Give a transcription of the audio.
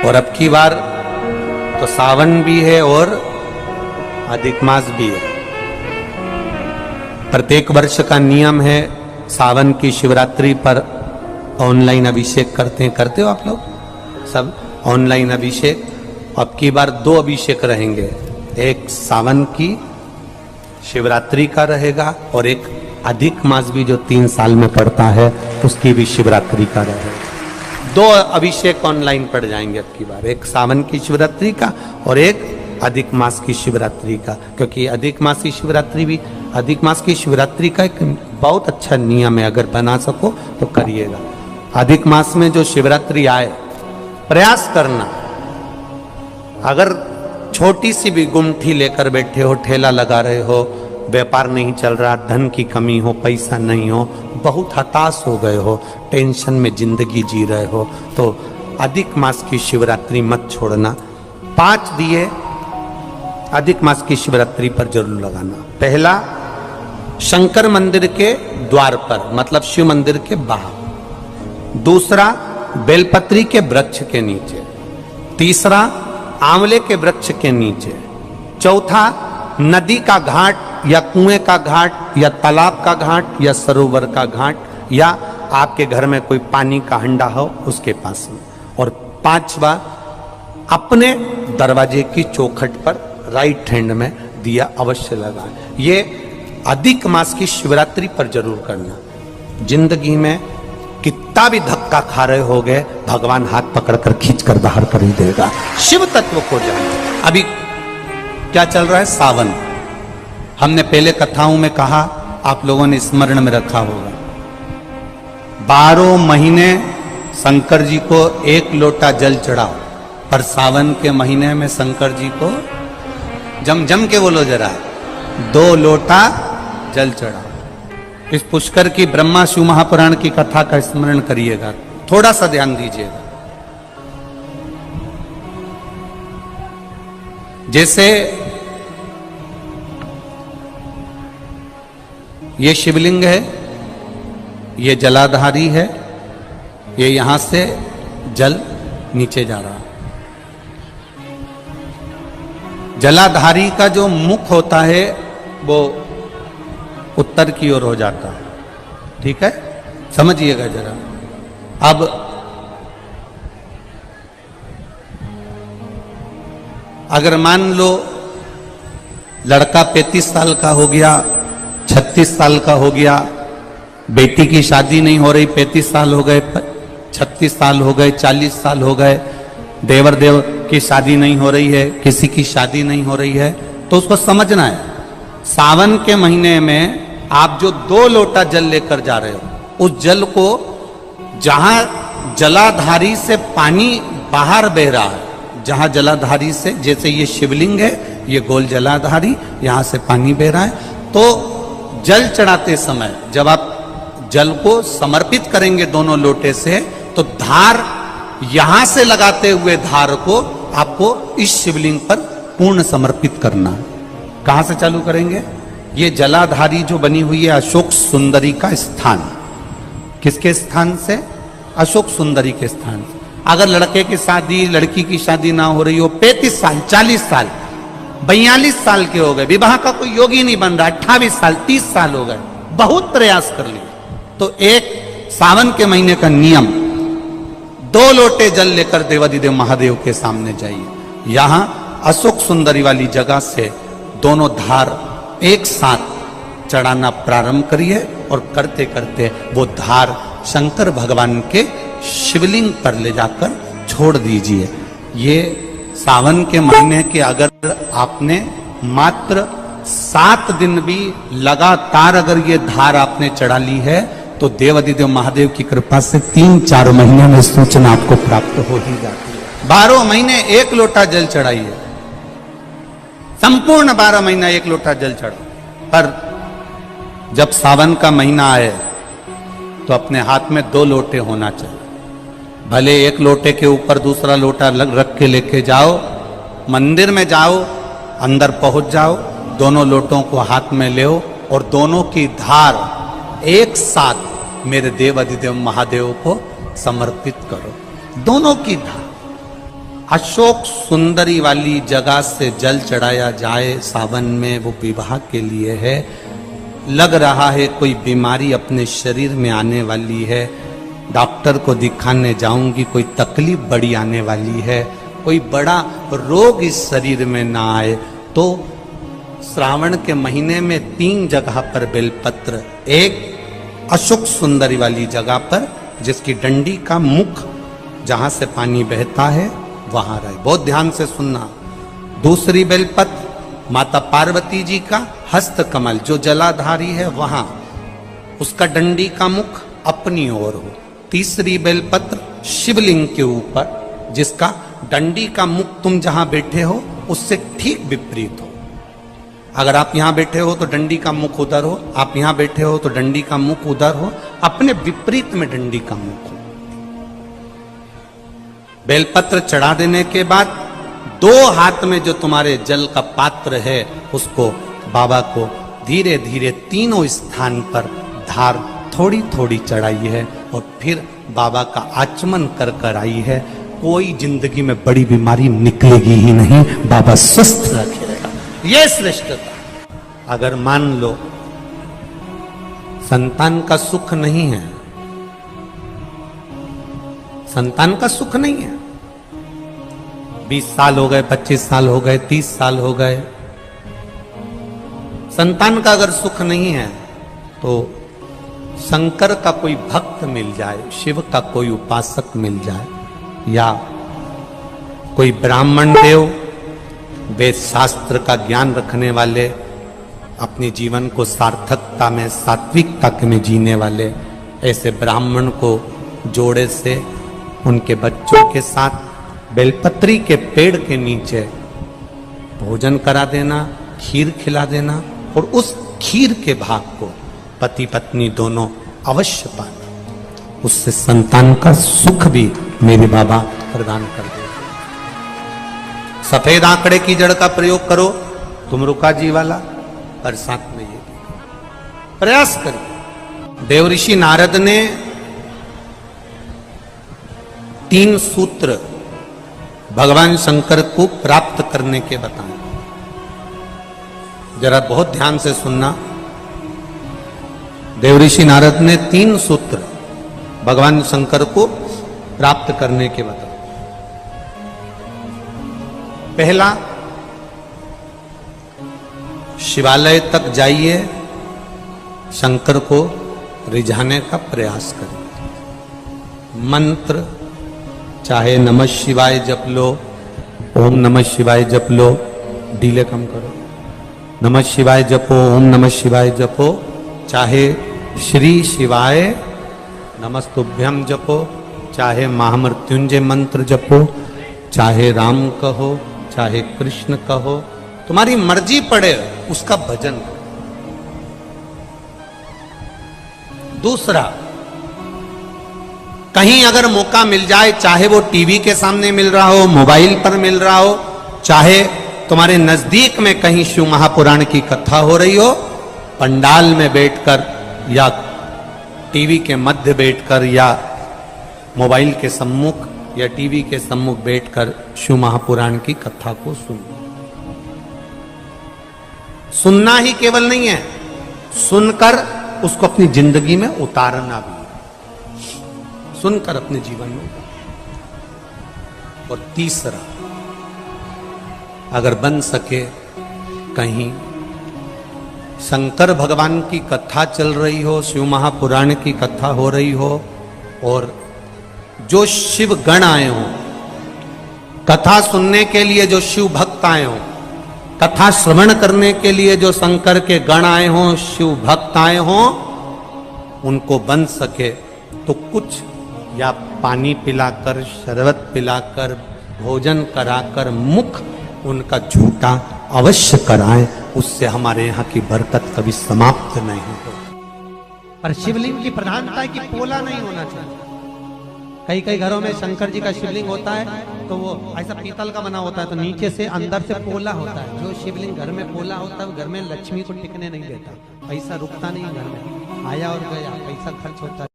और अब की बार तो सावन भी है और अधिक मास भी है। प्रत्येक वर्ष का नियम है, सावन की शिवरात्रि पर ऑनलाइन अभिषेक करते हो आप लोग सब ऑनलाइन अभिषेक। अब की बार 2 अभिषेक रहेंगे, एक सावन की शिवरात्रि का रहेगा और एक अधिक मास भी जो 3 साल में पड़ता है उसकी भी शिवरात्रि का रहेगा। 2 अभिषेक ऑनलाइन पड़ जाएंगे अब की बार, एक सावन की शिवरात्रि का और एक अधिक मास की शिवरात्रि का, क्योंकि अधिक मास की शिवरात्रि का एक बहुत अच्छा नियम है, अगर बना सको तो करिएगा। अधिक मास में जो शिवरात्रि आए प्रयास करना, अगर छोटी सी भी गुमठी लेकर बैठे हो, ठेला लगा रहे हो, व्यापार नहीं चल रहा, धन की कमी हो, पैसा नहीं हो, बहुत हताश हो गए हो, टेंशन में जिंदगी जी रहे हो, तो अधिक मास की शिवरात्रि मत छोड़ना। 5 दिए अधिक मास की शिवरात्रि पर जरूर लगाना। पहला शंकर मंदिर के द्वार पर, मतलब शिव मंदिर के बाहर। दूसरा बेलपत्री के वृक्ष के नीचे। तीसरा आंवले के वृक्ष के नीचे। चौथा नदी का घाट या कुएं का घाट या तालाब का घाट या सरोवर का घाट या आपके घर में कोई पानी का हंडा हो उसके पास में। और 5वां अपने दरवाजे की चौखट पर राइट हैंड में दिया अवश्य लगाएं। ये अधिक मास की शिवरात्रि पर जरूर करना। जिंदगी में कितना भी धक्का खा रहे हो गए, भगवान हाथ पकड़कर खींचकर बाहर कर ही देगा। शिव तत्व को जाने। अभी क्या चल रहा है? सावन। हमने पहले कथाओं में कहा, आप लोगों ने स्मरण में रखा होगा, 12 महीने शंकर जी को 1 लोटा जल चढ़ाओ, पर सावन के महीने में शंकर जी को जम के बोलो जरा, 2 लोटा जल चढ़ाओ। इस पुष्कर की ब्रह्मा शिव महापुराण की कथा का स्मरण करिएगा, थोड़ा सा ध्यान दीजिएगा। जैसे ये शिवलिंग है, ये जलाधारी है, ये यहां से जल नीचे जा रहा है। जलाधारी का जो मुख होता है वो उत्तर की ओर हो जाता है, ठीक है, समझिएगा जरा। अब अगर मान लो लड़का 35 साल का हो गया, 36 साल का हो गया, बेटी की शादी नहीं हो रही, 35 साल हो गए, 36 साल हो गए, 40 साल हो गए, देवर देव की शादी नहीं हो रही है, किसी की शादी नहीं हो रही है, तो उसको समझना है, सावन के महीने में आप जो 2 लोटा जल लेकर जा रहे हो, उस जल को जहां जलाधारी से पानी बाहर बह रहा है, जहां जलाधारी से, जैसे ये शिवलिंग है, ये गोल जलाधारी, यहां से पानी बह रहा है, तो जल चढ़ाते समय जब आप जल को समर्पित करेंगे दोनों लोटे से, तो धार यहां से लगाते हुए धार को आपको इस शिवलिंग पर पूर्ण समर्पित करना है। कहां से चालू करेंगे? ये जलाधारी जो बनी हुई है अशोक सुंदरी का स्थान। किसके स्थान से? अशोक सुंदरी के स्थान से। अगर लड़के की शादी, लड़की की शादी ना हो रही हो, 35 साल, 40 साल, 42 साल के हो गए, विवाह का कोई योग ही नहीं बन रहा, 28 साल, 30 साल हो गए, बहुत प्रयास कर लिए, तो एक सावन के महीने का नियम, 2 लोटे जल लेकर देवाधिदेव महादेव के सामने जाइए। यहां अशोक सुंदरी वाली जगह से दोनों धार एक साथ चढ़ाना प्रारंभ करिए और करते करते वो धार शंकर भगवान के शिवलिंग पर ले जाकर छोड़ दीजिए। ये सावन के महीने के अगर आपने मात्र 7 दिन भी लगातार अगर ये धार आपने चढ़ा ली है, तो देवाधिदेव महादेव की कृपा से 3-4 महीने में सूचना आपको प्राप्त हो ही जाती है। 12 महीने 1 लोटा जल चढ़ाइए, संपूर्ण 12 महीना 1 लोटा जल चढ़ाओ। पर जब सावन का महीना आए तो अपने हाथ में 2 लोटे होना चाहिए। भले 1 लोटे के ऊपर दूसरा लोटा रख के लेके जाओ, मंदिर में जाओ, अंदर पहुंच जाओ, दोनों लोटों को हाथ में ले और दोनों की धार एक साथ मेरे देव अधिदेव महादेव को समर्पित करो। दोनों की धार अशोक सुंदरी वाली जगह से जल चढ़ाया जाए सावन में, वो विवाह के लिए है। लग रहा है कोई बीमारी अपने शरीर में आने वाली है, डॉक्टर को दिखाने जाऊंगी, कोई तकलीफ बड़ी आने वाली है, कोई बड़ा रोग इस शरीर में ना आए, तो श्रावण के महीने में 3 जगह पर बेलपत्र, एक अशोक सुंदरी वाली जगह पर जिसकी डंडी का मुख जहां से पानी बहता है वहां रहे, बहुत ध्यान से सुनना। दूसरी बेलपत्र माता पार्वती जी का हस्त कमल जो जलाधारी है वहां, उसका डंडी का मुख अपनी ओर हो। तीसरी बेलपत्र शिवलिंग के ऊपर जिसका डंडी का मुख तुम जहां बैठे हो उससे ठीक विपरीत हो। अगर आप यहां बैठे हो तो डंडी का मुख उधर हो, आप यहां बैठे हो तो डंडी का मुख उधर हो, अपने विपरीत में डंडी का मुख हो। बेलपत्र चढ़ा देने के बाद 2 हाथ में जो तुम्हारे जल का पात्र है उसको बाबा को धीरे धीरे तीनों स्थान पर धार थोड़ी थोड़ी चढ़ाई है और फिर बाबा का आचमन कर कर आई है। कोई जिंदगी में बड़ी बीमारी निकलेगी ही नहीं, बाबा स्वस्थ रखेगा, ये श्रेष्ठता। अगर मान लो संतान का सुख नहीं है, संतान का सुख नहीं है, 20 साल हो गए, 25 साल हो गए, 30 साल हो गए, संतान का अगर सुख नहीं है तो शंकर का कोई भक्त मिल जाए, शिव का कोई उपासक मिल जाए, या कोई ब्राह्मण देव वेद शास्त्र का ज्ञान रखने वाले, अपने जीवन को सार्थकता में सात्विकता में जीने वाले, ऐसे ब्राह्मण को जोड़े से उनके बच्चों के साथ बेलपत्री के पेड़ के नीचे भोजन करा देना, खीर खिला देना, और उस खीर के भाग को पति पत्नी दोनों अवश्य पाना, उससे संतान का सुख भी मेरे बाबा प्रदान कर दे। सफेद आंकड़े की जड़ का प्रयोग करो, तुम रुका जी वाला, पर साथ में ये प्रयास करिए। देवऋषि नारद ने 3 सूत्र भगवान शंकर को प्राप्त करने के बताए, जरा बहुत ध्यान से सुनना। देवऋषि नारद ने 3 सूत्र भगवान शंकर को प्राप्त करने के बताए। पहला, शिवालय तक जाइए, शंकर को रिझाने का प्रयास करिए। मंत्र चाहे नमः शिवाय जप लो, ओम नमः शिवाय जप लो, डीले कम करो, नमः शिवाय जपो, ओम नमः शिवाय जपो, चाहे श्री शिवाय नमस्तुभ्यम जपो, चाहे महामृत्युंजय मंत्र जपो, चाहे राम कहो, चाहे कृष्ण कहो, तुम्हारी मर्जी पड़े उसका भजन करो। दूसरा, कहीं अगर मौका मिल जाए, चाहे वो टीवी के सामने मिल रहा हो, मोबाइल पर मिल रहा हो, चाहे तुम्हारे नजदीक में कहीं शिव महापुराण की कथा हो रही हो, पंडाल में बैठकर या टीवी के मध्य बैठकर या मोबाइल के सम्मुख या टीवी के सम्मुख बैठकर शिव महापुराण की कथा को सुनो। सुनना ही केवल नहीं है, सुनकर उसको अपनी जिंदगी में उतारना भी, सुनकर अपने जीवन में। और तीसरा, अगर बन सके कहीं शंकर भगवान की कथा चल रही हो, शिव महापुराण की कथा हो रही हो, और जो शिव गण आए हो कथा सुनने के लिए, जो शिव भक्त आए हो कथा श्रवण करने के लिए, जो शंकर के गण आए हो, शिव भक्त आए हो, उनको बन सके तो कुछ या पानी पिलाकर, शरबत पिलाकर, भोजन कराकर मुख उनका झूठा अवश्य कराएं, उससे हमारे यहाँ की बरकत कभी समाप्त नहीं हो। पर शिवलिंग की प्रधानता है कि पोला नहीं होना चाहिए। कई कई घरों में शंकर जी का शिवलिंग होता है तो वो ऐसा पीतल का बना होता है, तो नीचे से अंदर से पोला होता है। जो शिवलिंग घर में पोला होता है वो घर में लक्ष्मी को टिकने नहीं देता, पैसा रुकता नहीं घर में, आया और गया, पैसा खर्च होता है।